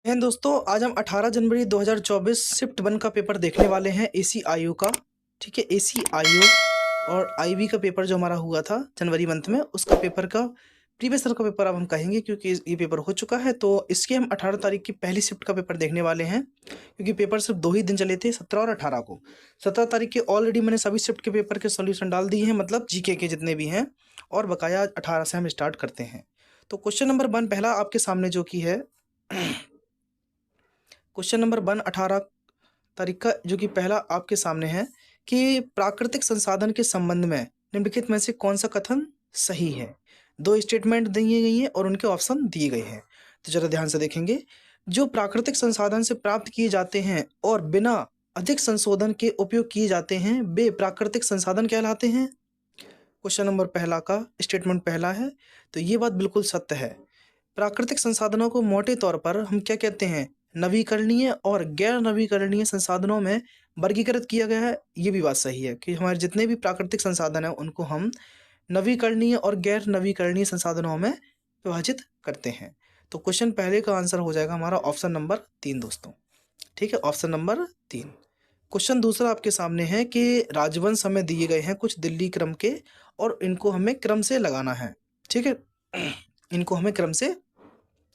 दोस्तों आज हम 18 जनवरी 2024 शिफ्ट 1 का पेपर देखने वाले हैं ACIU का। ठीक है, ACIU और IB का पेपर जो हमारा हुआ था जनवरी मंथ में, उसका पेपर का प्रीवियस ईयर का पेपर अब हम कहेंगे क्योंकि ये पेपर हो चुका है। तो इसके हम 18 तारीख की पहली शिफ्ट का पेपर देखने वाले हैं क्योंकि पेपर सिर्फ 2 ही दिन चले थे, 17 और 18 को। 17 तारीख के ऑलरेडी मैंने सभी शिफ्ट के पेपर के सोल्यूशन डाल दिए हैं, मतलब जीके के जितने भी हैं, और बकाया 18 से हम स्टार्ट करते हैं। तो क्वेश्चन नंबर 1 पहला आपके सामने जो कि है क्वेश्चन नंबर 1 18 तारीख का जो कि पहला आपके सामने है कि प्राकृतिक संसाधन के संबंध में निम्नलिखित में से कौन सा कथन सही है। 2 स्टेटमेंट दिए गई हैं और उनके ऑप्शन दिए गए हैं। तो जरा ध्यान से देखेंगे। जो प्राकृतिक संसाधन से प्राप्त किए जाते हैं और बिना अधिक संशोधन के उपयोग किए जाते हैं, वे प्राकृतिक संसाधन कहलाते हैं। क्वेश्चन नंबर पहला का स्टेटमेंट पहला है, तो ये बात बिल्कुल सत्य है। प्राकृतिक संसाधनों को मोटे तौर पर हम क्या कहते हैं, नवीकरणीय और गैर नवीकरणीय संसाधनों में वर्गीकृत किया गया है। ये भी बात सही है कि हमारे जितने भी प्राकृतिक संसाधन हैं उनको हम नवीकरणीय और गैर नवीकरणीय संसाधनों में विभाजित करते हैं। तो क्वेश्चन पहले का आंसर हो जाएगा हमारा ऑप्शन नंबर 3 दोस्तों। ठीक है, ऑप्शन नंबर 3। क्वेश्चन दूसरा आपके सामने है कि राजवंश हमें दिए गए हैं कुछ दिल्ली क्रम के, और इनको हमें क्रम से लगाना है। ठीक है, इनको हमें क्रम से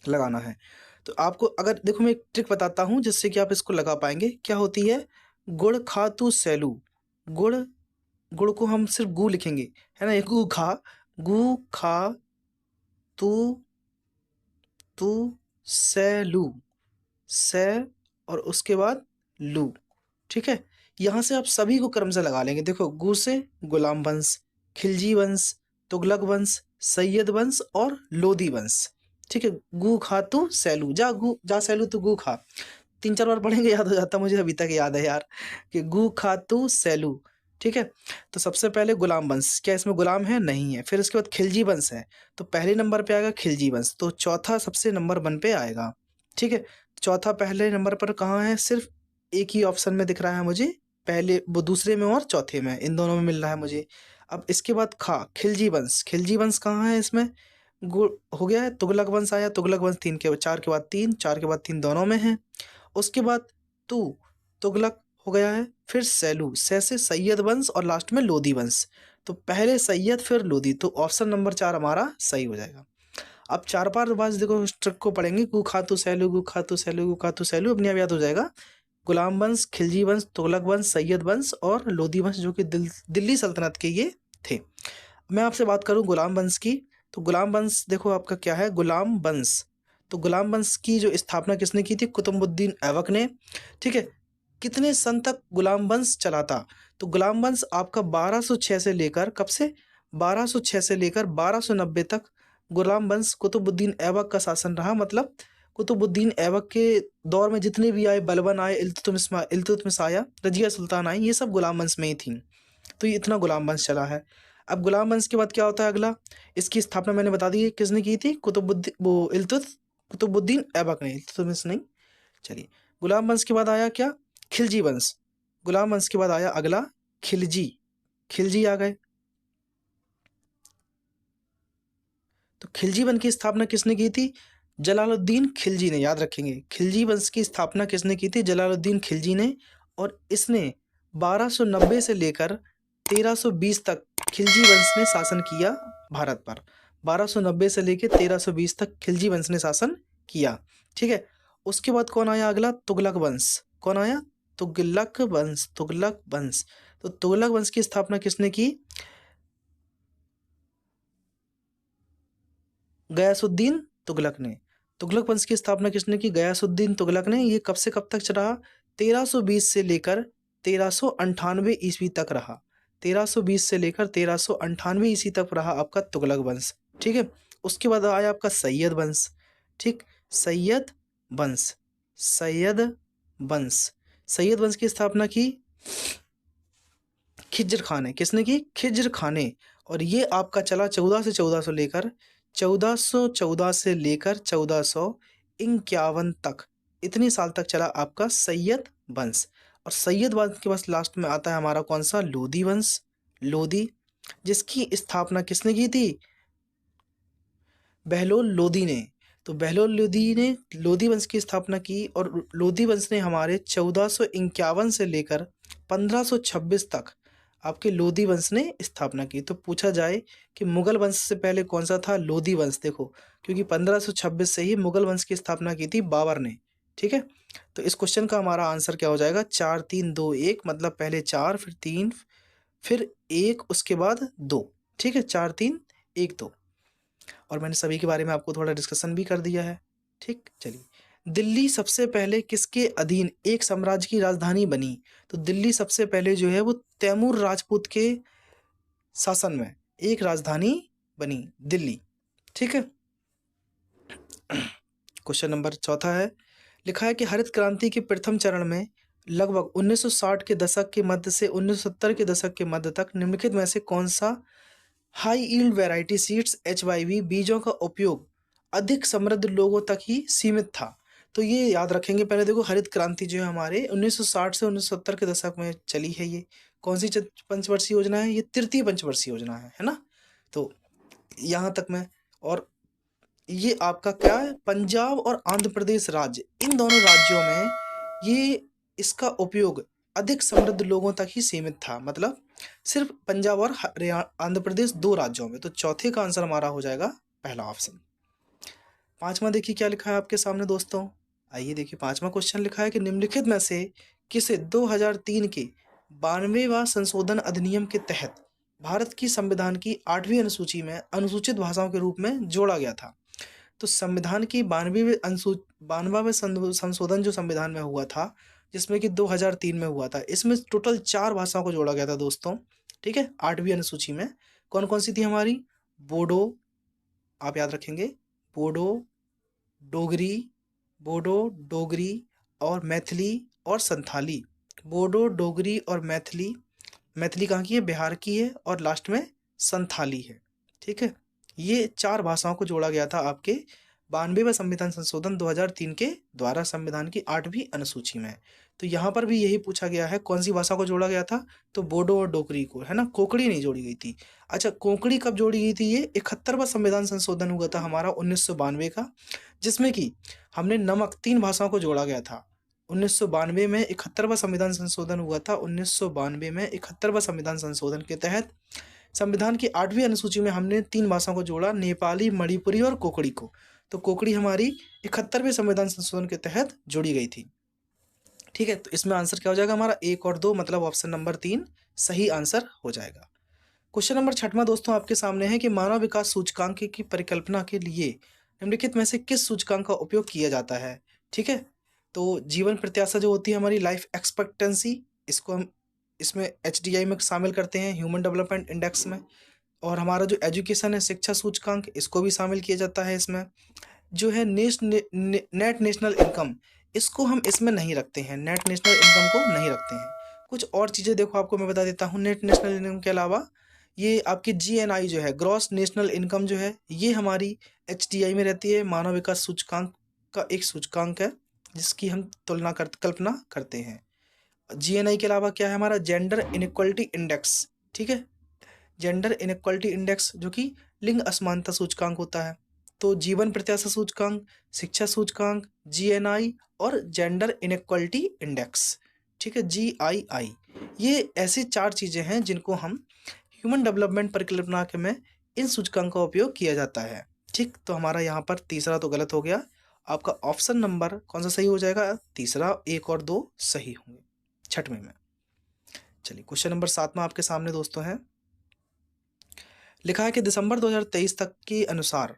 लगाना है। तो आपको अगर देखो, मैं एक ट्रिक बताता हूँ जिससे कि आप इसको लगा पाएंगे। क्या होती है, गुड़ खा तू सैलू। गुड़, गुड़ को हम सिर्फ गु लिखेंगे, है ना, ये गु खा तू तू सैलू, से और उसके बाद लू। ठीक है, यहाँ से आप सभी को क्रम से लगा लेंगे। देखो, गु से गुलाम वंश, खिलजी वंश, तुगलक वंश, सैयद वंश और लोधी वंश। ठीक है, गु खा तू सैलू, जा सैलू तू गु खा। 3-4 बार पढ़ेंगे याद हो जाता, मुझे अभी तक याद है यार, कि गु खा तू सैलू। ठीक है, तो सबसे पहले गुलाम वंश, क्या इसमें गुलाम है? नहीं है। फिर उसके बाद खिलजी वंश है, तो पहले नंबर पे आएगा खिलजी वंश, तो चौथा सबसे नंबर 1 पे आएगा। ठीक है, चौथा पहले नंबर पर कहाँ है? सिर्फ एक ही ऑप्शन में दिख रहा है मुझे, पहले वो दूसरे में और चौथे में, इन दोनों में मिल रहा है मुझे। अब इसके बाद खा, खिलजी वंश, खिलजी वंश कहाँ है इसमें? गु हो गया है। तुगलक वंश आया, तुगलक वंश 4 के बाद 3, 4 के बाद 3 दोनों में है। उसके बाद तू, तुगलक हो गया है। फिर सैलू, से सैयद वंश और लास्ट में लोधी वंश। तो पहले सैयद फिर लोधी, तो ऑप्शन नंबर 4 हमारा सही हो जाएगा। अब 4 बार बाद देखो इस ट्रिक को पढ़ेंगे, गु खातू सैलू, गु खातू सैलू, गु खातू सैलू, अपने आप याद हो जाएगा। गुलाम वंश, खिलजी वंश, तुगलक वंश, सैयद वंश और लोधी वंश, जो कि दिल्ली सल्तनत के ये थे। मैं आपसे बात करूं गुलाम वंश की, तो गुलाम वंश देखो आपका क्या है, गुलाम वंश। तो गुलाम वंश की जो स्थापना किसने की थी? कुतुबुद्दीन ऐबक ने। ठीक है, कितने सन तक गुलाम वंश चला था? तो गुलाम वंश आपका 1206 से लेकर, कब से? 1206 से लेकर 1290 तक गुलाम वंश कुतुबुद्दीन ऐबक का शासन रहा। मतलब कुतुबुद्दीन ऐबक के दौर में जितने भी आए, बलबन आए, इल्तुतमिश आया, रजिया सुल्तान आई, ये सब गुलाम वंश में ही थी। तो ये इतना गुलाम वंश चला है। अब गुलाम वंश के बाद क्या होता है अगला? इसकी स्थापना मैंने बता दी है किसने की थी, कुतुबुद्दीन ऐबक ने, इल्तुतमिश नहीं। चलिए, गुलाम वंश के बाद आया क्या? खिलजी वंश। गुलाम वंश के बाद आया अगला खिलजी, खिलजी आ गए। तो खिलजी वंश की स्थापना किसने की थी? जलालुद्दीन खिलजी ने, याद रखेंगे। खिलजी वंश की स्थापना किसने की थी? जलालुद्दीन खिलजी ने। और इसने 1290 से लेकर 1320 तक खिलजी वंश ने शासन किया भारत पर। 1290 से लेकर 1320 तक खिलजी वंश ने शासन किया। ठीक है, उसके बाद कौन आया अगला? तुगलक वंश। कौन आया? तुगलक वंश, तुगलक वंश। तो तुगलक वंश की स्थापना किसने की? गयासुद्दीन तुगलक ने। तुगलक वंश की स्थापना किसने की? गयासुद्दीन तुगलक ने। ये कब से कब तक रहा? 1320 से लेकर 1398 ईस्वी तक रहा। 1320 से लेकर 1398 ईस्वी तक रहा आपका तुगलक वंश। ठीक है, उसके बाद आया आपका सैयद वंश। ठीक, सैयद वंश, सैयद वंश। सैयद वंश की स्थापना की खिज्र खान ने। किसने की? खिज्र खान ने। और ये आपका चला 14 से 1400 लेकर 1414 से लेकर 1451 तक, इतने साल तक चला आपका सैयद वंश। और सैयद वंश के पास लास्ट में आता है हमारा कौन सा? लोधी वंश। लोधी, जिसकी स्थापना किसने की थी? बहलोल लोधी ने। तो बहलोल लोदी ने लोदी वंश की स्थापना की और लोदी वंश ने हमारे 1451 से लेकर 1526 तक आपके लोदी वंश ने स्थापना की। तो पूछा जाए कि मुगल वंश से पहले कौन सा था? लोदी वंश। देखो, क्योंकि 1526 से ही मुगल वंश की स्थापना की थी बाबर ने। ठीक है, तो इस क्वेश्चन का हमारा आंसर क्या हो जाएगा? 4 3 2 1, मतलब पहले 4 फिर 3 फिर 1 उसके बाद 2। ठीक है, 4 3 1 2। और मैंने सभी के बारे में आपको थोड़ा डिस्कशन भी कर दिया है। ठीक, चलिए, दिल्ली सबसे पहले किसके अधीन एक साम्राज्य की राजधानी बनी? तो दिल्ली सबसे पहले जो है वो तैमूर राजपूत के शासन में एक राजधानी बनी, दिल्ली। ठीक है। क्वेश्चन नंबर चौथा है, लिखा है कि हरित क्रांति के प्रथम चरण में लगभग 1960 के दशक के मध्य से 1970 के दशक के मध्य तक निम्नलिखित में से कौन सा high yield variety seeds HYV बीजों का उपयोग अधिक समृद्ध लोगों तक ही सीमित था? तो ये याद रखेंगे। पहले देखो, हरित क्रांति जो है हमारे 1960 से 1970 के दशक में चली है। ये कौन सी पंचवर्षीय योजना है? ये तृतीय पंचवर्षीय योजना है ना। तो यहाँ तक में, और ये आपका क्या है? पंजाब और आंध्र प्रदेश राज्य, इन दोनों राज्यों में ये इसका उपयोग अधिक समृद्ध लोगों तक ही सीमित था। मतलब सिर्फ पंजाब और आंध्र प्रदेश 2 राज्यों में। तो चौथे का आंसर हमारा हो जाएगा पहला ऑप्शन। पांचवा देखिए क्या लिखा है आपके सामने दोस्तों। आइए देखिए, पांचवा क्वेश्चन लिखा है कि निम्नलिखित में से किसे 2003 के 92वां संशोधन अधिनियम के तहत भारत की संविधान की 8वीं अनुसूची में अनुसूचित भाषाओं के रूप में जोड़ा गया था? तो संविधान की 92वां संशोधन जो संविधान में हुआ था, जिसमें कि 2003 में हुआ था, इसमें टोटल 4 भाषाओं को जोड़ा गया था दोस्तों। ठीक है, 8वीं अनुसूची में कौन कौन सी थी हमारी? बोडो, आप याद रखेंगे, बोडो, डोगरी और मैथिली और संथाली। बोडो, डोगरी और मैथिली। मैथिली कहाँ की है? बिहार की है। और लास्ट में संथाली है। ठीक है, ये 4 भाषाओं को जोड़ा गया था आपके 92वें संविधान संशोधन 2003 के द्वारा संविधान की 8वीं अनुसूची में। तो यहाँ पर भी यही पूछा गया है, कौन सी भाषा को जोड़ा गया था? तो बोडो और डोगरी को, है ना। कोंकणी नहीं जोड़ी गई थी। अच्छा, कोंकणी कब जोड़ी गई थी? ये 71वां संविधान संशोधन हुआ था हमारा 1992 का, जिसमें कि हमने नमक 3 भाषाओं को जोड़ा गया था। 1992 में 71वां संविधान संशोधन हुआ था। 1992 में 71वां संविधान संशोधन के तहत संविधान की 8वीं अनुसूची में हमने 3 भाषाओं को जोड़ा, नेपाली, मणिपुरी और कोंकणी को। तो कोंकणी हमारी 71वें संविधान संशोधन के तहत जोड़ी गई थी। ठीक है, तो इसमें आंसर क्या हो जाएगा हमारा? 1 और 2, मतलब ऑप्शन नंबर 3 सही आंसर हो जाएगा। क्वेश्चन नंबर 6वां दोस्तों आपके सामने है कि मानव विकास सूचकांक की परिकल्पना के लिए निम्नलिखित में से किस सूचकांक का उपयोग किया जाता है? ठीक है, तो जीवन प्रत्याशा जो होती है हमारी, लाइफ एक्सपेक्टेंसी, इसको हम इसमें HDI में शामिल करते हैं, ह्यूमन डेवलपमेंट इंडेक्स में। और हमारा जो एजुकेशन है, शिक्षा सूचकांक, इसको भी शामिल किया जाता है इसमें। जो है नेट नेशनल इनकम, इसको हम इसमें नहीं रखते हैं, नेट नेशनल इनकम को नहीं रखते हैं। कुछ और चीज़ें देखो आपको मैं बता देता हूँ। नेट नेशनल इनकम के अलावा ये आपकी GNI जो है, ग्रॉस नेशनल इनकम जो है, ये हमारी HDI में रहती है। मानव विकास सूचकांक का एक सूचकांक है जिसकी हम कल्पना करते हैं। GNI के अलावा क्या है हमारा? Gender inequality index. ठीक है, जेंडर इनइक्वलिटी इंडेक्स जो कि लिंग असमानता सूचकांक होता है। तो जीवन प्रत्याशा सूचकांक, शिक्षा सूचकांक, GNI और जेंडर इनइक्वलिटी इंडेक्स। ठीक है, GII। ये ऐसी 4 चीज़ें हैं जिनको हम ह्यूमन डेवलपमेंट परिकल्पना के में इन सूचकांक का उपयोग किया जाता है। ठीक, तो हमारा यहाँ पर तीसरा तो गलत हो गया। आपका ऑप्शन नंबर कौन सा सही हो जाएगा? तीसरा। 1 और 2 सही होंगे 6वें में। चलिए, क्वेश्चन नंबर 7 आपके सामने दोस्तों है। लिखा है कि दिसंबर 2023 तक के अनुसार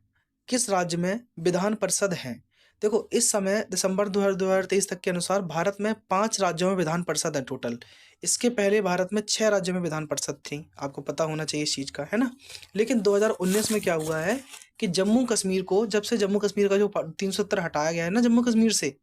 किस राज्य में विधान परिषद है? देखो, इस समय दिसंबर 2023 तक के अनुसार भारत में 5 राज्यों में विधान परिषद है टोटल। इसके पहले भारत में 6 राज्यों में विधान परिषद थी। आपको पता होना चाहिए इस चीज़ का, है ना। लेकिन 2019 में क्या हुआ है कि जम्मू कश्मीर को, जब से जम्मू कश्मीर का जो 370 हटाया गया है ना जम्मू कश्मीर से,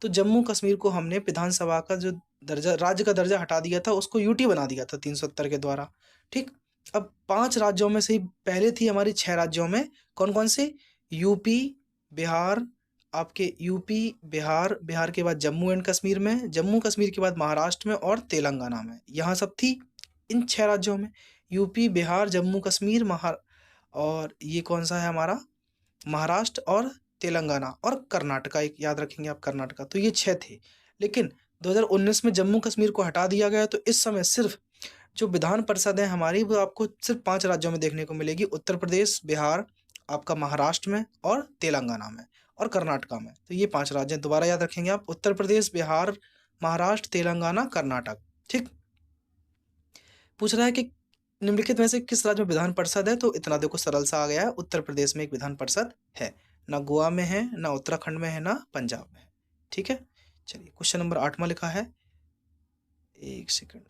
तो जम्मू कश्मीर को हमने विधानसभा का जो दर्जा, राज्य का दर्जा हटा दिया था, उसको UT बना दिया था 370 के द्वारा। ठीक, अब 5 राज्यों में से पहले थी हमारी 6 राज्यों में। कौन कौन से? यूपी, बिहार, आपके यूपी, बिहार के बाद जम्मू एंड कश्मीर में, जम्मू कश्मीर के बाद महाराष्ट्र में और तेलंगाना में। यहाँ सब थी इन 6 राज्यों में, यूपी, बिहार, जम्मू कश्मीर, और ये कौन सा है हमारा? महाराष्ट्र और तेलंगाना और कर्नाटका, एक याद रखेंगे आप कर्नाटका। तो ये 6 थे, लेकिन 2019 में जम्मू कश्मीर को हटा दिया गया। तो इस समय सिर्फ जो विधान परिषद है हमारी, वो आपको सिर्फ 5 राज्यों में देखने को मिलेगी, उत्तर प्रदेश, बिहार, आपका महाराष्ट्र में और तेलंगाना में और कर्नाटका में। तो ये 5 राज्य हैं, दोबारा याद रखेंगे आप, उत्तर प्रदेश, बिहार, महाराष्ट्र, तेलंगाना, कर्नाटक। ठीक, पूछ रहा है कि निम्नलिखित में से किस राज्य में विधान परिषद है, तो इतना देखो सरल सा आ गया है, उत्तर प्रदेश में एक विधान परिषद है, ना गोवा में है, ना उत्तराखंड में है, ना पंजाब में है। ठीक है, चलिए क्वेश्चन नंबर 8वां लिखा है, एक सेकंड,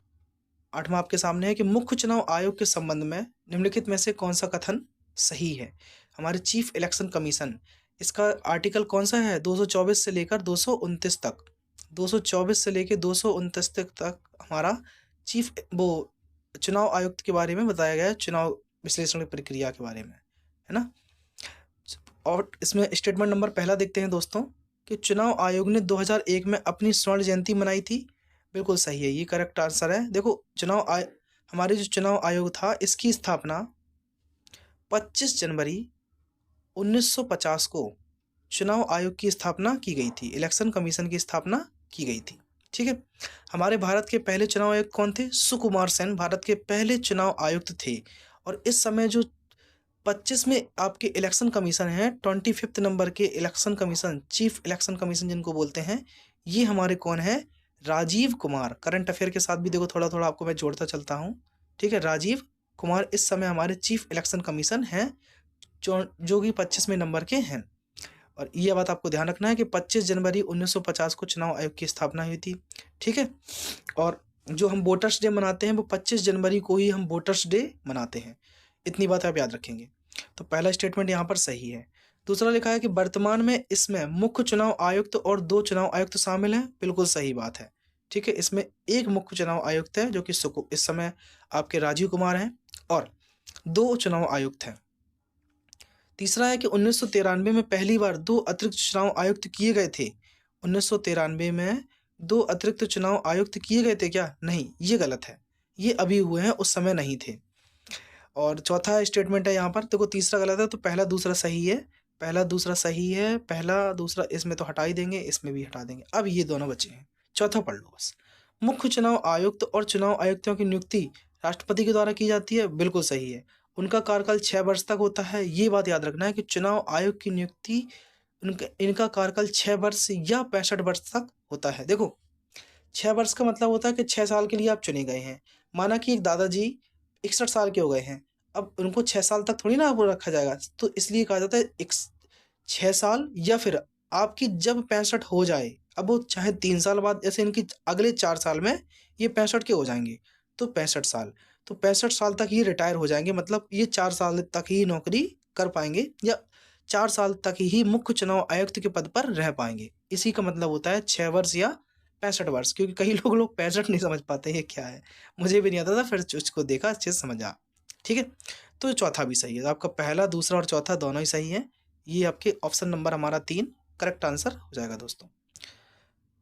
8वां आपके सामने है कि मुख्य चुनाव आयोग के संबंध में निम्नलिखित में से कौन सा कथन सही है। हमारे चीफ इलेक्शन कमीशन, इसका आर्टिकल कौन सा है, 224 से लेकर 229 तक, 224 से लेकर 229 तक हमारा चीफ वो चुनाव आयुक्त के बारे में बताया गया है, चुनाव विश्लेषण की प्रक्रिया के बारे में, है ना। और इसमें स्टेटमेंट नंबर पहला देखते हैं दोस्तों कि चुनाव आयोग ने 2001 में अपनी स्वर्ण जयंती मनाई थी। बिल्कुल सही है, ये करेक्ट आंसर है। देखो हमारे जो चुनाव आयोग था, इसकी स्थापना 25 जनवरी 1950 को चुनाव आयोग की स्थापना की गई थी, इलेक्शन कमीशन की स्थापना की गई थी। ठीक है, हमारे भारत के पहले चुनाव आयुक्त कौन थे, सुकुमार सेन भारत के पहले चुनाव आयुक्त थे। और इस समय जो 25 में आपके इलेक्शन कमीशन है, 25 नंबर के election commission, chief election commission जिनको बोलते हैं, ये हमारे कौन है, राजीव कुमार। करंट अफेयर के साथ भी देखो थोड़ा थोड़ा आपको मैं जोड़ता चलता हूँ। ठीक है, राजीव कुमार इस समय हमारे चीफ इलेक्शन कमीशन हैं, जो कि 25वें नंबर के हैं। और ये बात आपको ध्यान रखना है कि 25 जनवरी 1950 को चुनाव आयोग की स्थापना हुई थी। ठीक है, और जो हम वोटर्स डे मनाते हैं वो 25 जनवरी को ही हम वोटर्स डे मनाते हैं। इतनी बात आप याद रखेंगे। तो पहला स्टेटमेंट यहाँ पर सही है। दूसरा लिखा है कि वर्तमान में इसमें मुख्य चुनाव आयुक्त और 2 चुनाव आयुक्त शामिल हैं। बिल्कुल सही बात है। ठीक है, इसमें एक मुख्य चुनाव आयुक्त है जो कि इस समय आपके राजीव कुमार हैं और 2 चुनाव आयुक्त हैं। तीसरा है कि 1993 में पहली बार 2 अतिरिक्त चुनाव आयुक्त किए गए थे। 1993 में 2 अतिरिक्त चुनाव आयुक्त किए गए थे क्या, नहीं, ये गलत है, ये अभी हुए हैं, उस समय नहीं थे। और चौथा स्टेटमेंट है यहाँ पर, देखो तीसरा गलत है, तो पहला दूसरा सही है, पहला दूसरा सही है, पहला दूसरा इसमें तो हटा ही देंगे, इसमें भी हटा देंगे। अब ये दोनों बचे हैं, चौथा पढ़ लो बस। मुख्य चुनाव आयुक्त और चुनाव आयुक्तों की नियुक्ति राष्ट्रपति के द्वारा की जाती है। बिल्कुल सही है, उनका कार्यकाल 6 वर्ष तक होता है। ये बात याद रखना है कि चुनाव आयोग की नियुक्ति इनका कार्यकाल 6 वर्ष या 65 वर्ष तक होता है। देखो 6 वर्ष का मतलब होता है कि 6 साल के लिए आप चुने गए हैं। माना कि एक दादाजी 61 साल के हो गए हैं, अब उनको 6 साल तक थोड़ी ना आपको रखा जाएगा, तो इसलिए कहा जाता है 6 साल, या फिर आपकी जब 65 हो जाए, अब वो चाहे 3 साल बाद, जैसे इनकी अगले 4 साल में ये 65 के हो जाएंगे, तो 65 साल, तो 65 साल तक ये रिटायर हो जाएंगे, मतलब ये 4 साल तक ही नौकरी कर पाएंगे या 4 साल तक ही मुख्य चुनाव आयुक्त के पद पर रह पाएंगे। इसी का मतलब होता है 6 वर्ष या 65 वर्ष, क्योंकि कई लोग 65 नहीं समझ पाते ये क्या है, मुझे भी नहीं आता था, फिर उसको देखा, अच्छे से समझा। ठीक है, तो चौथा भी सही है, आपका पहला, दूसरा और चौथा दोनों ही सही है। ये आपके ऑप्शन नंबर हमारा 3 करेक्ट आंसर हो जाएगा दोस्तों।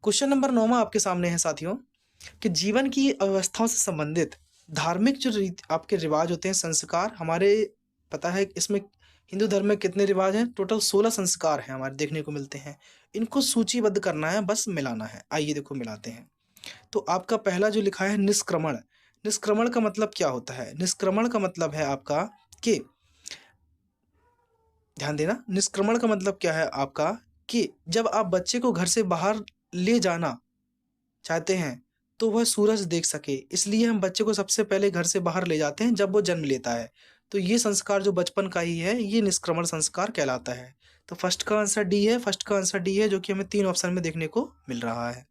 क्वेश्चन नंबर 9 आपके सामने है साथियों कि जीवन की अवस्थाओं से संबंधित धार्मिक जो आपके रिवाज होते हैं, संस्कार, हमारे पता है इसमें हिंदू धर्म में कितने रिवाज हैं, टोटल 16 संस्कार हैं हमारे देखने को मिलते हैं। इनको सूचीबद्ध करना है, बस मिलाना है। आइए देखो मिलाते हैं। तो आपका पहला जो लिखा है निष्क्रमण, निष्क्रमण का मतलब क्या होता है, निष्क्रमण का मतलब है आपका कि, ध्यान देना, निष्क्रमण का मतलब क्या है आपका कि जब आप बच्चे को घर से बाहर ले जाना चाहते हैं तो वह सूरज देख सके, इसलिए हम बच्चे को सबसे पहले घर से बाहर ले जाते हैं जब वो जन्म लेता है। तो ये संस्कार जो बचपन का ही है, ये निष्क्रमण संस्कार कहलाता है। तो फर्स्ट का आंसर डी है, फर्स्ट का आंसर डी है, जो कि हमें 3 ऑप्शन में देखने को मिल रहा है।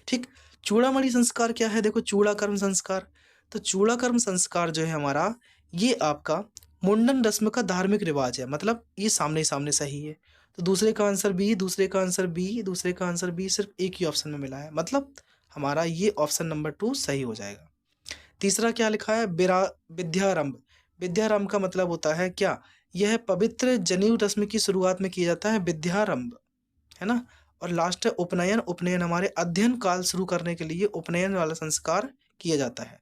ठीक, चूड़ामणि संस्कार क्या है, देखो चूड़ाकर्म संस्कार। तो चूड़ाकर्म संस्कार जो है हमारा, ये आपका मुंडन रस्म का धार्मिक रिवाज है, मतलब ये सामने सामने सही है। तो दूसरे का आंसर बी, दूसरे का आंसर बी, दूसरे का आंसर बी, सिर्फ एक ही ऑप्शन में मिला है, मतलब हमारा ये ऑप्शन नंबर 2 सही हो जाएगा। तीसरा क्या लिखा है, विद्यारंभ। विद्यारंभ का मतलब होता है क्या, यह पवित्र जनेऊ रस्म की शुरुआत में किया जाता है, विद्यारंभ, है ना। और लास्ट है उपनयन। उपनयन हमारे अध्ययन काल शुरू करने के लिए उपनयन वाला संस्कार किया जाता है।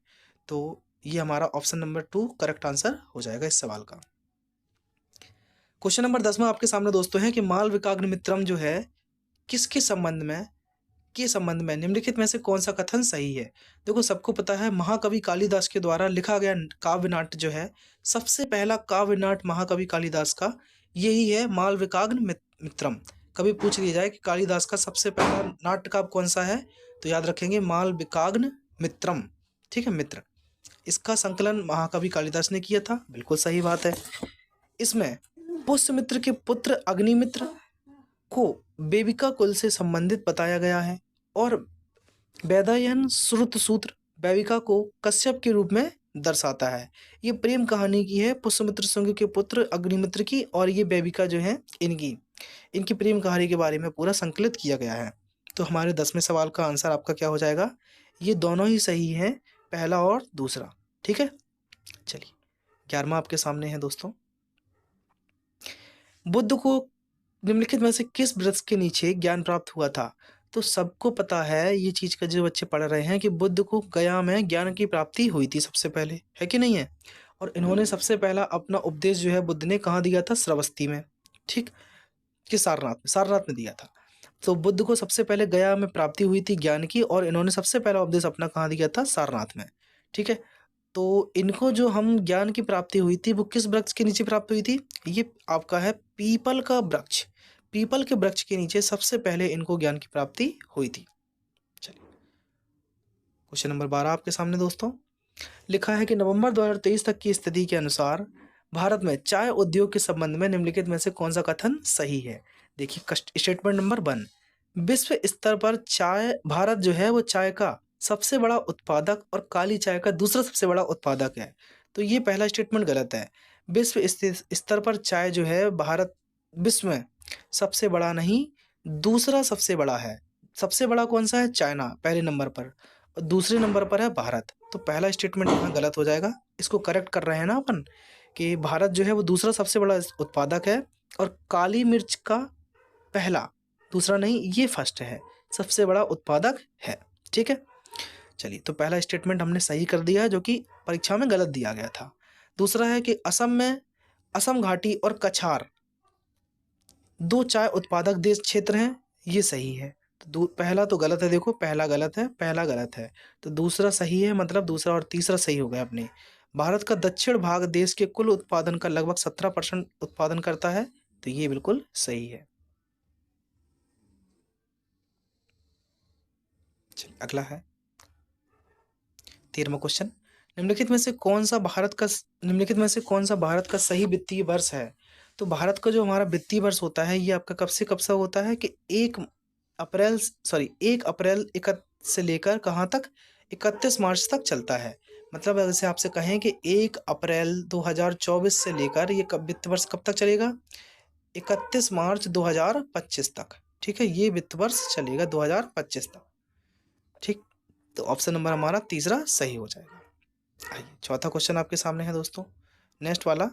तो ये हमारा ऑप्शन नंबर 2 करेक्ट आंसर हो जाएगा इस सवाल का। क्वेश्चन नंबर 10 में आपके सामने दोस्तों है कि मालविकाग्नि मित्रम जो है किसके संबंध में निम्नलिखित में से कौन सा कथन सही है। देखो सबको पता है महाकवि कालिदास के द्वारा लिखा गया काव्य नाट्य जो है, सबसे पहला काव्य नाट्य महाकवि कालिदास का यही है मालविकाग्नि मित्रम। कभी पूछ लिया जाए कि कालिदास का सबसे पहला नाट्य काव्य कौन सा है, तो याद रखेंगे मालविकाग्नि मित्रम। ठीक है मित्र, इसका संकलन महाकवि कालिदास ने किया था, बिल्कुल सही बात है। इसमें पुष्यमित्र के पुत्र अग्निमित्र को बेबिका कुल से संबंधित बताया गया है और वेदायन श्रुत सूत्र बेबिका को कश्यप के रूप में दर्शाता है। ये प्रेम कहानी की है पुष्यमित्र शुंग के पुत्र अग्निमित्र की, और ये बेबिका जो है इनकी प्रेम कहानी के बारे में पूरा संकलित किया गया है। तो हमारे 10वें सवाल का आंसर आपका क्या हो जाएगा, ये दोनों ही सही है, पहला और दूसरा। ठीक है, चलिए 11वां आपके सामने है दोस्तों। बुद्ध को निम्नलिखित में से किस वृक्ष के नीचे ज्ञान प्राप्त हुआ था। तो सबको पता है ये चीज का, जो बच्चे पढ़ रहे हैं, कि बुद्ध को गया में ज्ञान की प्राप्ति हुई थी सबसे पहले, है कि नहीं है। और इन्होंने सबसे पहला अपना उपदेश जो है बुद्ध ने कहाँ दिया था, श्रावस्ती में, ठीक, कि सारनाथ में दिया था। तो बुद्ध को सबसे पहले गया में प्राप्ति हुई थी ज्ञान की, और इन्होंने सबसे पहला उपदेश अपना कहाँ दिया था, सारनाथ में। ठीक है, तो इनको जो हम ज्ञान की प्राप्ति हुई थी वो किस वृक्ष के नीचे प्राप्त हुई थी, ये आपका है पीपल का वृक्ष। पीपल के वृक्ष के नीचे सबसे पहले इनको ज्ञान की प्राप्ति हुई थी। चलिए क्वेश्चन नंबर 12 आपके सामने दोस्तों। लिखा है कि नवंबर 2023 तक की स्थिति के अनुसार भारत में चाय उद्योग के संबंध में निम्नलिखित में से कौन सा कथन सही है। देखिए स्टेटमेंट नंबर 1, विश्व स्तर पर चाय, भारत जो है वो चाय का सबसे बड़ा उत्पादक और काली चाय का दूसरा सबसे बड़ा उत्पादक है। तो ये पहला स्टेटमेंट गलत है। विश्व स्तर पर चाय जो है भारत विश्व में सबसे बड़ा नहीं, दूसरा सबसे बड़ा है। सबसे बड़ा कौन सा है, चाइना पहले नंबर पर, और दूसरे नंबर पर है भारत। तो पहला स्टेटमेंट यहाँ गलत हो जाएगा। इसको करेक्ट कर रहे हैं ना अपन, कि भारत जो है वो दूसरा सबसे बड़ा उत्पादक है, और काली मिर्च का पहला, दूसरा नहीं, ये फर्स्ट है, सबसे बड़ा उत्पादक है। ठीक है, चलिए तो पहला स्टेटमेंट हमने सही कर दिया है, जो कि परीक्षा में गलत दिया गया था। दूसरा है कि असम में असम घाटी और कछार 2 चाय उत्पादक देश क्षेत्र हैं, ये सही है। तो पहला तो गलत है, देखो पहला गलत है, पहला गलत है, तो दूसरा सही है, मतलब दूसरा और तीसरा सही हो गया अपने। भारत का दक्षिण भाग देश के कुल उत्पादन का लगभग 17% उत्पादन करता है, तो ये बिल्कुल सही है। चलिए अगला है 13वां क्वेश्चन। निम्नलिखित में से कौन सा भारत का सही वित्तीय वर्ष है। तो भारत का जो हमारा वित्तीय वर्ष होता है, ये आपका कब से कब से होता है कि 1 अप्रैल से लेकर कहाँ तक, 31 मार्च तक चलता है। मतलब अगर से आपसे कहें कि 1 अप्रैल 2024 से लेकर ये वित्त वर्ष कब तक चलेगा, 31 मार्च 2025 तक। ठीक है, ये वित्त वर्ष चलेगा 2025 तक। ठीक, तो ऑप्शन नंबर हमारा तीसरा सही हो जाएगा। आइए चौथा क्वेश्चन आपके सामने है दोस्तों, नेक्स्ट वाला।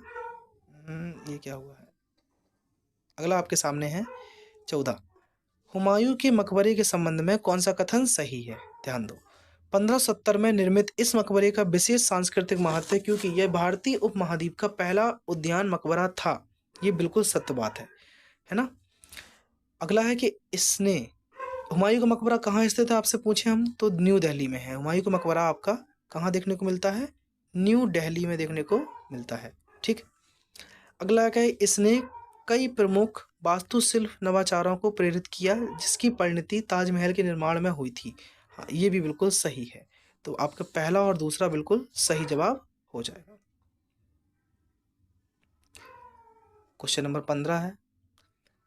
ये क्या हुआ है, अगला आपके सामने है 14। हुमायूं के मकबरे के संबंध में कौन सा कथन सही है। ध्यान दो, 1570 में निर्मित इस मकबरे का विशेष सांस्कृतिक महत्व है, क्योंकि यह भारतीय उपमहाद्वीप का पहला उद्यान मकबरा था। ये बिल्कुल सत्य बात है ना। अगला है कि इसने, हुमायूं का मकबरा कहाँ स्थित है आपसे पूछे हम, तो न्यू दिल्ली में है। हुमायूं का मकबरा आपका कहाँ देखने को मिलता है, न्यू दिल्ली में देखने को मिलता है। ठीक, अगला क्या है, इसने कई प्रमुख वास्तुशिल्प नवाचारों को प्रेरित किया, जिसकी परिणति ताजमहल के निर्माण में हुई थी। हाँ, ये भी बिल्कुल सही है। तो आपका पहला और दूसरा बिल्कुल सही जवाब हो जाएगा। क्वेश्चन नंबर 15 है,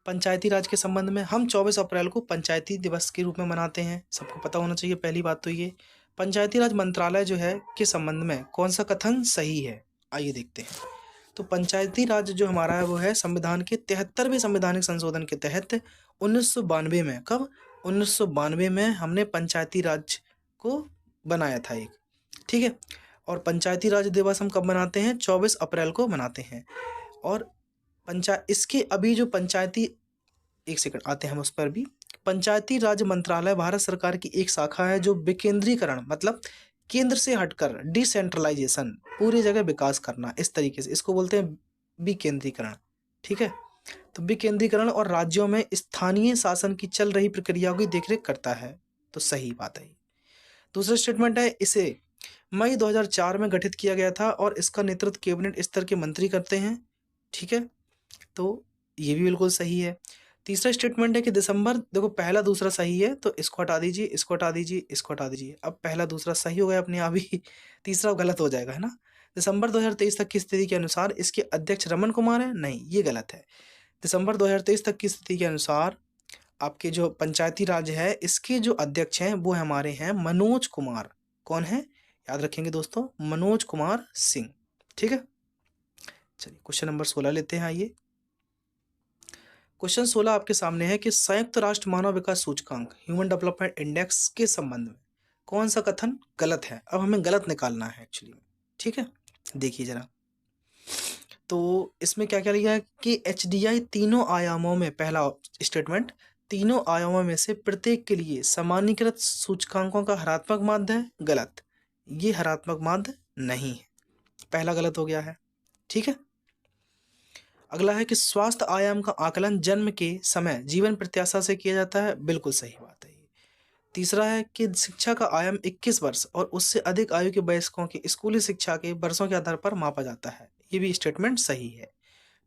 पंचायती राज के संबंध में। हम 24 अप्रैल को पंचायती दिवस के रूप में मनाते हैं, सबको पता होना चाहिए। पहली बात तो ये, पंचायती राज मंत्रालय जो है के संबंध में कौन सा कथन सही है, आइए देखते हैं। तो पंचायती राज जो हमारा है वो है संविधान के 73वें संवैधानिक संशोधन के तहत 1992 में, कब, 1992 में हमने पंचायती राज को बनाया था एक। ठीक है, और पंचायती राज दिवस हम कब मनाते हैं, 24 अप्रैल को मनाते हैं। और इसके अभी जो पंचायती, एक सेकंड आते हैं हम उस पर भी। पंचायती राज मंत्रालय भारत सरकार की एक शाखा है जो विकेंद्रीकरण, मतलब केंद्र से हटकर डिसेंट्रलाइजेशन, पूरी जगह विकास करना, इस तरीके से इसको बोलते हैं विकेंद्रीकरण। ठीक है। तो विकेंद्रीकरण और राज्यों में स्थानीय शासन की चल रही प्रक्रियाओं की देखरेख करता है, तो सही बात है। दूसरा स्टेटमेंट है, इसे मई 2004 में गठित किया गया था और इसका नेतृत्व कैबिनेट स्तर के मंत्री करते हैं, ठीक है, तो ये भी बिल्कुल सही है। तीसरा स्टेटमेंट है कि दिसंबर, देखो पहला दूसरा सही है तो इसको हटा दीजिए, इसको हटा दीजिए, इसको हटा दीजिए। अब पहला दूसरा सही हो गया अपने आप ही, तीसरा गलत हो जाएगा, है ना। दिसंबर 2023 तक की स्थिति के अनुसार इसके अध्यक्ष रमन कुमार है, नहीं ये गलत है। दिसंबर 2023 तक की स्थिति के अनुसार आपके जो पंचायती राज है इसके जो अध्यक्ष हैं वो हमारे हैं मनोज कुमार। कौन है, याद रखेंगे दोस्तों, मनोज कुमार सिंह, ठीक है। चलिए क्वेश्चन नंबर 16 लेते हैं। आइए क्वेश्चन 16 आपके सामने है कि संयुक्त राष्ट्र मानव विकास सूचकांक ह्यूमन डेवलपमेंट इंडेक्स के संबंध में कौन सा कथन गलत है। अब हमें गलत निकालना है एक्चुअली, ठीक है। देखिए जरा, तो इसमें क्या क्या लिखा है कि HDI तीनों आयामों में, पहला स्टेटमेंट, तीनों आयामों में से प्रत्येक के लिए सामान्यीकृत सूचकांकों का हरात्मक माध्य है, गलत, ये हरात्मक माध्य नहीं है, पहला गलत हो गया है, ठीक है। अगला है कि स्वास्थ्य आयाम का आकलन जन्म के समय जीवन प्रत्याशा से किया जाता है, बिल्कुल सही बात है। तीसरा है कि शिक्षा का आयाम 21 वर्ष और उससे अधिक आयु के वयस्कों की स्कूली शिक्षा के वर्षों के आधार पर मापा जाता है, ये भी स्टेटमेंट सही है,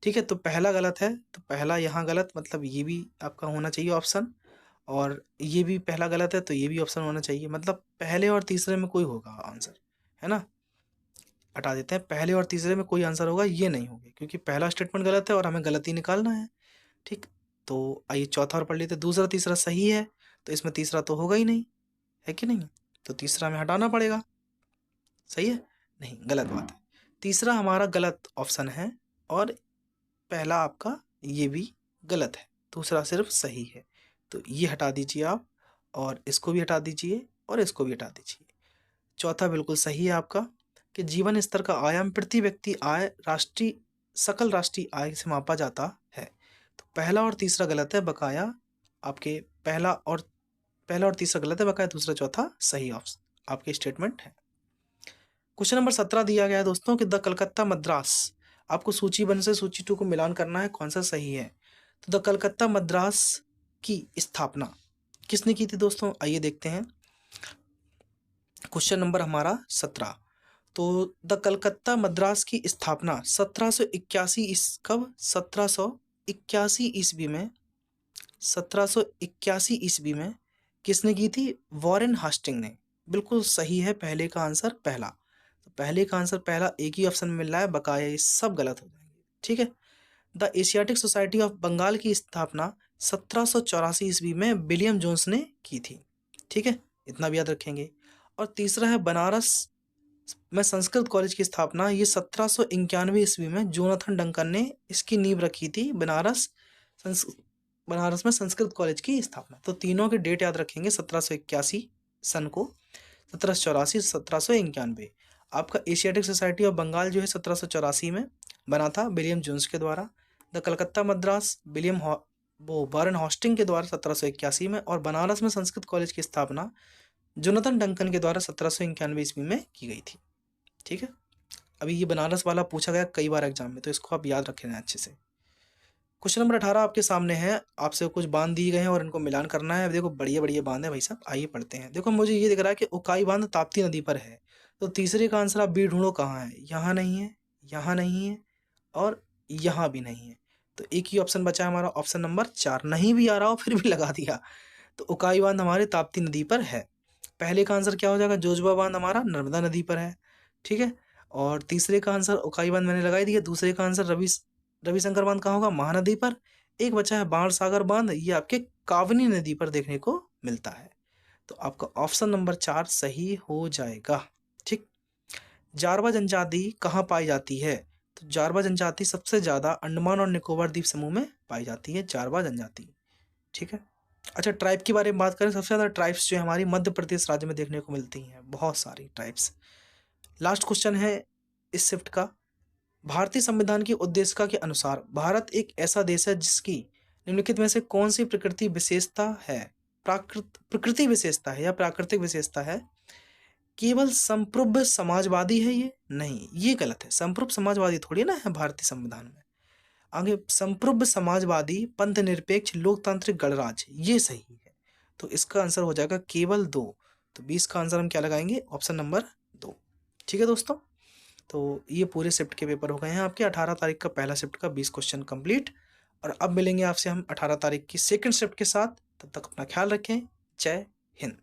ठीक है। तो पहला गलत है, तो पहला यहाँ गलत, मतलब ये भी आपका होना चाहिए ऑप्शन, और ये भी पहला गलत है तो ये भी ऑप्शन होना चाहिए, मतलब पहले और तीसरे में कोई होगा आंसर, है ना। हटा देते हैं, पहले और तीसरे में कोई आंसर होगा ये नहीं होगा, क्योंकि पहला स्टेटमेंट गलत है और हमें गलती निकालना है, ठीक। तो आइए चौथा और पढ़ लेते हैं। दूसरा तीसरा सही है तो इसमें तीसरा तो होगा ही नहीं, है कि नहीं, तो तीसरा हमें हटाना पड़ेगा, सही है, नहीं गलत बात है। तीसरा हमारा गलत ऑप्शन है और पहला आपका ये भी गलत है, दूसरा सिर्फ सही है, तो ये हटा दीजिए आप, और इसको भी हटा दीजिए और इसको भी हटा दीजिए। चौथा बिल्कुल सही है आपका कि जीवन स्तर का आयाम प्रति व्यक्ति आय राष्ट्रीय सकल राष्ट्रीय आय से मापा जाता है, तो पहला और तीसरा गलत है, बकाया आपके पहला और तीसरा गलत है, बकाया दूसरा चौथा सही ऑप्शन आपके स्टेटमेंट है। क्वेश्चन नंबर 17 दिया गया है दोस्तों कि द कलकत्ता मद्रास, आपको सूची 1 से सूची 2 को मिलान करना है, कौन सा सही है। तो द कलकत्ता मद्रास की स्थापना किसने की थी दोस्तों, आइए देखते हैं। क्वेश्चन नंबर हमारा 17, तो द कलकत्ता मद्रास की स्थापना 1781 कब, 1781 ईस्वी में, 1781 ईस्वी में किसने की थी, वॉरेन हास्टिंग ने, बिल्कुल सही है, पहले का आंसर पहला, तो पहले का आंसर पहला एक ही ऑप्शन में मिल रहा है, बकाया ये सब गलत हो जाएंगे, ठीक है। The Asiatic society of Bengal की स्थापना 1784 ईस्वी में विलियम जोन्स ने की थी, ठीक है, इतना भी याद रखेंगे। और तीसरा है बनारस में संस्कृत कॉलेज की स्थापना, ये 1791 ईस्वी में जोनाथन डंकन ने इसकी नींव रखी थी, बनारस में संस्कृत कॉलेज की स्थापना। तो तीनों के डेट याद रखेंगे, 1781 सन को, 1784, 1791। आपका एशियाटिक सोसाइटी ऑफ बंगाल जो है 1784 में बना था विलियम जोन्स के द्वारा। The Calcutta Madras Warren Hastings के द्वारा 1781 में, और बनारस में संस्कृत कॉलेज की स्थापना जोनाथन डंकन के द्वारा 1791 ईस्वी में की गई थी, ठीक है। अभी ये बनारस वाला पूछा गया कई बार एग्जाम में, तो इसको आप याद रखें अच्छे से। क्वेश्चन नंबर 18 आपके सामने है, आपसे कुछ बांध दिए गए हैं और इनको मिलान करना है। देखो बढ़िया बढ़िया बांध है भाई साहब, आइए पढ़ते हैं। देखो मुझे ये दिख रहा है कि उकाई बांध ताप्ती नदी पर है, तो तीसरे का आंसर आप बी ढूंढो, कहाँ है, यहाँ नहीं है, यहाँ नहीं है, और यहाँ भी नहीं है, तो एक ही ऑप्शन बचा है हमारा, ऑप्शन नंबर 4, नहीं भी आ रहा हो फिर भी लगा दिया, तो उकाई बांध हमारे ताप्ती नदी पर है। पहले का आंसर क्या हो जाएगा, जोजबा बांध हमारा नर्मदा नदी पर है, ठीक है। और तीसरे का आंसर उकाई बांध मैंने लगाई दिया, दूसरे का आंसर रविशंकर बांध कहाँ होगा, महानदी पर। एक बचा है बाण सागर बांध, ये आपके कावनी नदी पर देखने को मिलता है, तो आपका ऑप्शन नंबर 4 सही हो जाएगा, ठीक। जारवा जनजाति कहाँ पाई जाती है, तो जारवा जनजाति सबसे ज्यादा अंडमान और निकोबार द्वीप समूह में पाई जाती है, जारवा जनजाति, ठीक है। अच्छा, ट्राइब के बारे में बात करें, सबसे ज़्यादा ट्राइब्स जो है हमारी मध्य प्रदेश राज्य में देखने को मिलती हैं, बहुत सारी ट्राइब्स। लास्ट क्वेश्चन है इस शिफ्ट का, भारतीय संविधान की उद्देशिका के अनुसार भारत एक ऐसा देश है जिसकी निम्नलिखित में से कौन सी प्रकृति विशेषता है, प्रकृति विशेषता है या प्राकृतिक विशेषता है। केवल संप्रभु समाजवादी है ये, नहीं ये गलत है, संप्रभु समाजवादी थोड़ी ना है भारतीय संविधान में। आगे संप्रभु समाजवादी पंथ निरपेक्ष लोकतांत्रिक गणराज्य, ये सही है। तो इसका आंसर हो जाएगा केवल 2। तो 20 का आंसर हम क्या लगाएंगे? Option number 2। ठीक है दोस्तों, तो ये पूरे शिफ्ट के पेपर हो गए हैं आपके। 18 तारीख का पहला शिफ्ट का 20 क्वेश्चन कंप्लीट। और अब मिलेंगे आपसे हम 18 तारीख की सेकंड शिफ्ट के साथ। तब तक अपना ख्याल रखें। जय हिंद।